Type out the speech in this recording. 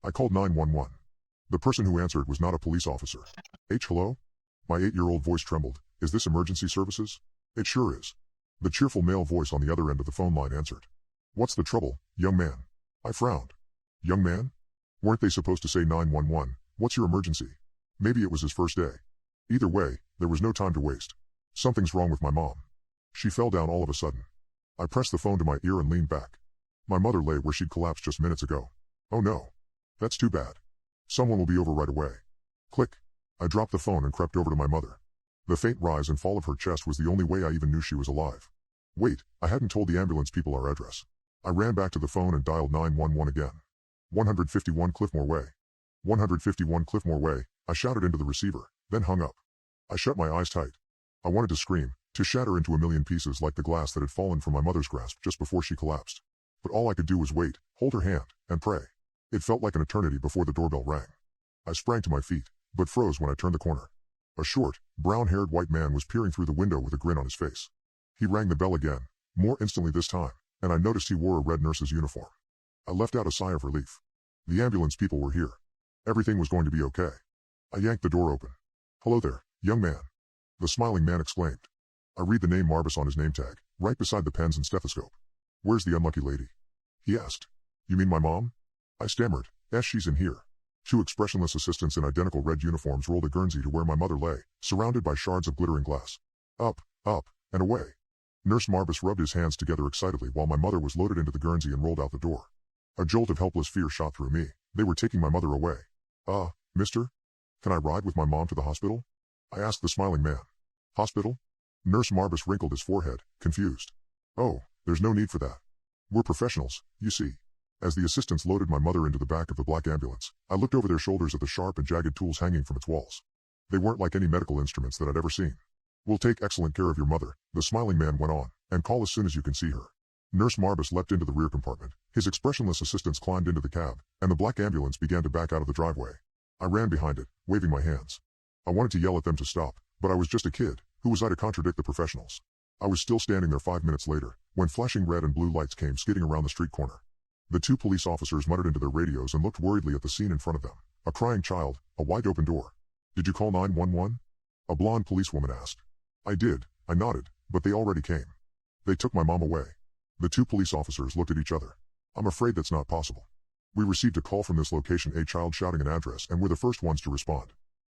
I called 911. The person who answered was not a police officer. Hello? My 8-year-old voice trembled. Is this emergency services? It sure is. The cheerful male voice on the other end of the phone line answered. What's the trouble, young man? I frowned. Young man? Weren't they supposed to say 911? What's your emergency? Maybe it was his first day. Either way, there was no time to waste. Something's wrong with my mom. She fell down all of a sudden. I pressed the phone to my ear and leaned back. My mother lay where she'd collapsed just minutes ago. Oh no. That's too bad. Someone will be over right away. Click. I dropped the phone and crept over to my mother. The faint rise and fall of her chest was the only way I even knew she was alive. Wait, I hadn't told the ambulance people our address. I ran back to the phone and dialed 911 again. 151 Cliffmore Way. 151 Cliffmore Way, I shouted into the receiver, then hung up. I shut my eyes tight. I wanted to scream, to shatter into a million pieces like the glass that had fallen from my mother's grasp just before she collapsed. But all I could do was wait, hold her hand, and pray. It felt like an eternity before the doorbell rang. I sprang to my feet, but froze when I turned the corner. A short, brown-haired white man was peering through the window with a grin on his face. He rang the bell again, more instantly this time, and I noticed he wore a red nurse's uniform. I let out a sigh of relief. The ambulance people were here. Everything was going to be okay. I yanked the door open. Hello there, young man. The smiling man exclaimed. I read the name Marbus on his name tag, right beside the pens and stethoscope. Where's the unlucky lady? He asked. You mean my mom? I stammered. She's in here. Two expressionless assistants in identical red uniforms rolled a Guernsey to where my mother lay, surrounded by shards of glittering glass. Up, and away. Nurse Marbus rubbed his hands together excitedly while my mother was loaded into the Guernsey and rolled out the door. A jolt of helpless fear shot through me. They were taking my mother away. Mister? Can I ride with my mom to the hospital? I asked the smiling man. Hospital? Nurse Marbus wrinkled his forehead, confused. Oh, there's no need for that. We're professionals, you see. As the assistants loaded my mother into the back of the black ambulance, I looked over their shoulders at the sharp and jagged tools hanging from its walls. They weren't like any medical instruments that I'd ever seen. We'll take excellent care of your mother, the smiling man went on, and call as soon as you can see her. Nurse Marbus leapt into the rear compartment, his expressionless assistants climbed into the cab, and the black ambulance began to back out of the driveway. I ran behind it, waving my hands. I wanted to yell at them to stop, but I was just a kid. Who was I to contradict the professionals? I was still standing there 5 minutes later, when flashing red and blue lights came skidding around the street corner. The two police officers muttered into their radios and looked worriedly at the scene in front of them. A crying child, a wide-open door. Did you call 911? A blonde policewoman asked. I did, I nodded, but they already came. They took my mom away. The two police officers looked at each other. I'm afraid that's not possible. We received a call from this location, a child shouting an address, and we're the first ones to respond.